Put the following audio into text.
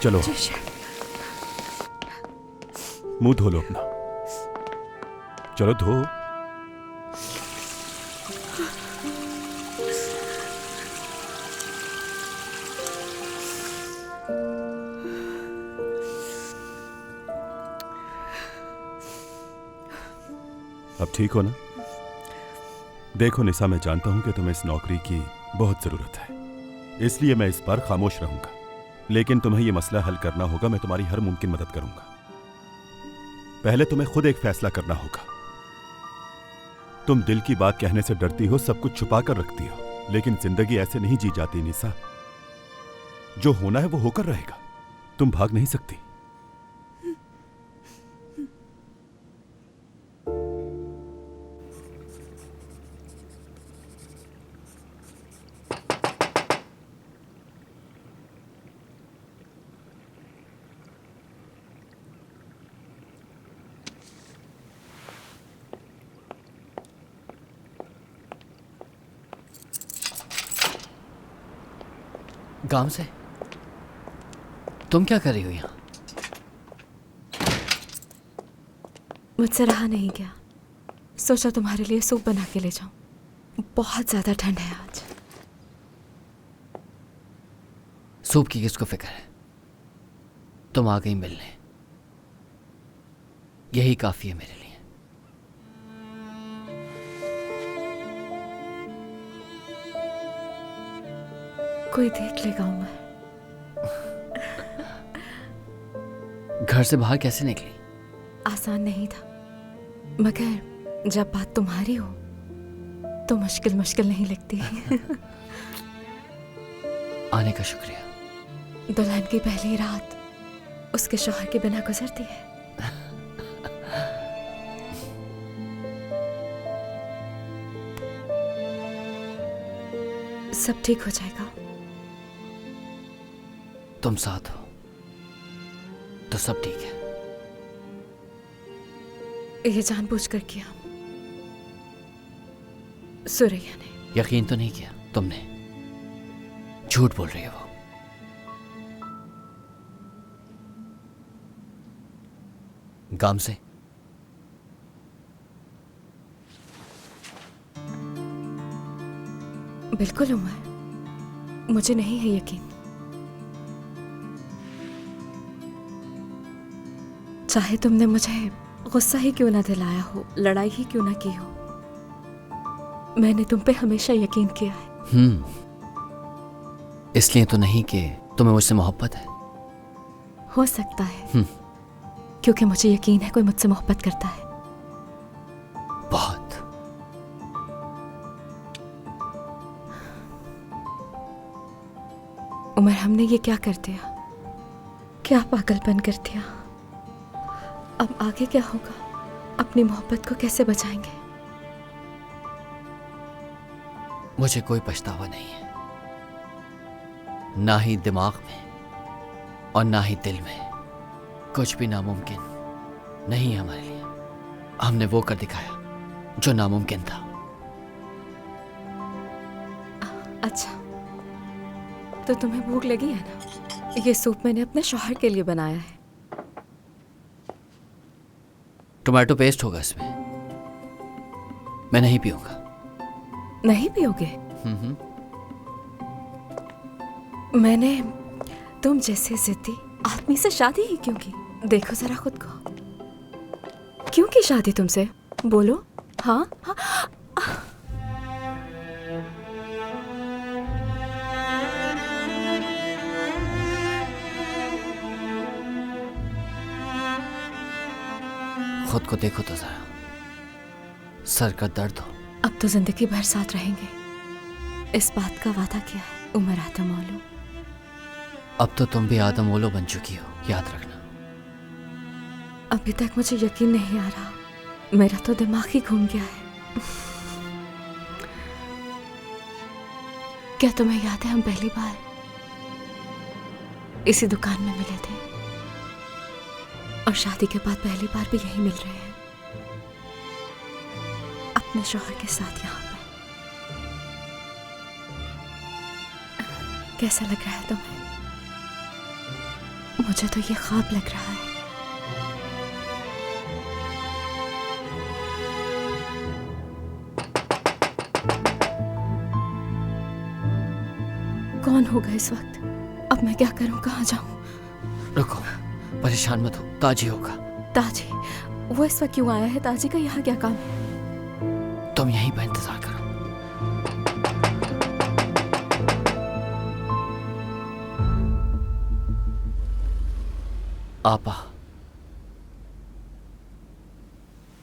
चलो मुंह धो लो अपना, चलो धो। अब ठीक हो ना? देखो निशा, मैं जानता हूं कि तुम्हें इस नौकरी की बहुत जरूरत है, इसलिए मैं इस बार खामोश रहूंगा, लेकिन तुम्हें यह मसला हल करना होगा। मैं तुम्हारी हर मुमकिन मदद करूंगा। पहले तुम्हें खुद एक फैसला करना होगा। तुम दिल की बात कहने से डरती हो, सब कुछ छुपा कर रखती हो, लेकिन जिंदगी ऐसे नहीं जी जाती निशा। जो होना है वो होकर रहेगा, तुम भाग नहीं सकती। गांव से तुम क्या कर रही हो यहाँ? मुझसे रहा नहीं गया, सोचा तुम्हारे लिए सूप बना के ले जाऊं। बहुत ज्यादा ठंड है आज। सूप की किसको फिक्र है? तुम आ गई मिलने, यही काफी है मेरे लिए। कोई देख लेगा उमर। घर से बाहर कैसे निकली? आसान नहीं था, मगर जब बात तुम्हारी हो तो मुश्किल मुश्किल नहीं लगती। आने का शुक्रिया। दुल्हन की पहली रात उसके शौहर के बिना गुजरती है। सब ठीक हो जाएगा। तुम साथ हो तो सब ठीक है। ये जानबूझकर किया सुरैया ने। यकीन तो नहीं किया तुमने? झूठ बोल रही हो वो। गाम से बिल्कुल उमर, मुझे नहीं है यकीन। चाहे तुमने मुझे गुस्सा ही क्यों ना दिलाया हो, लड़ाई ही क्यों ना की हो, मैंने तुम पे हमेशा यकीन किया है। इसलिए तो नहीं कि तुम्हें मुझसे मोहब्बत है। हो सकता है क्योंकि मुझे यकीन है कोई मुझसे मोहब्बत करता है। बहुत। उमर, हमने ये क्या कर दिया? क्या पागलपन कर दिया? अब आगे क्या होगा? अपनी मोहब्बत को कैसे बचाएंगे? मुझे कोई पछतावा नहीं है, ना ही दिमाग में और ना ही दिल में। कुछ भी नामुमकिन नहीं है हमारे लिए। हमने वो कर दिखाया जो नामुमकिन था। अच्छा, तो तुम्हें भूख लगी है ना? ये सूप मैंने अपने शौहर के लिए बनाया है। टोमेटो पेस्ट होगा इसमें, मैं नहीं पीऊंगा। नहीं पियोगे? मैंने तुम जैसे जिद्दी आदमी से शादी ही क्यों की? देखो जरा खुद को। क्यों की शादी तुमसे? बोलो। हाँ, हाँ। खुद को देखो तो जरा, सर का दर्द हो। अब तो जिंदगी भर साथ रहेंगे, इस बात का वादा किया है। उमर आदम ओलो। अब तो तुम भी आदम ओलो बन चुकी हो, याद रखना। अभी तक मुझे यकीन नहीं आ रहा, मेरा तो दिमाग ही घूम गया है। क्या तुम्हें याद है हम पहली बार इसी दुकान में मिले थे, और शादी के बाद पहली बार भी यही मिल रहे हैं, अपने शौहर के साथ यहाँ पे। कैसा लग रहा है तुम्हें? मुझे तो ये ख्वाब लग रहा है। कौन होगा इस वक्त? अब मैं क्या करूं, कहाँ जाऊं? रुको, परेशान मत हो, ताजी होगा। ताजी? वो इस वक्त क्यों आया है? ताजी का यहाँ क्या काम है? तुम यहीं पर इंतजार करो। आपा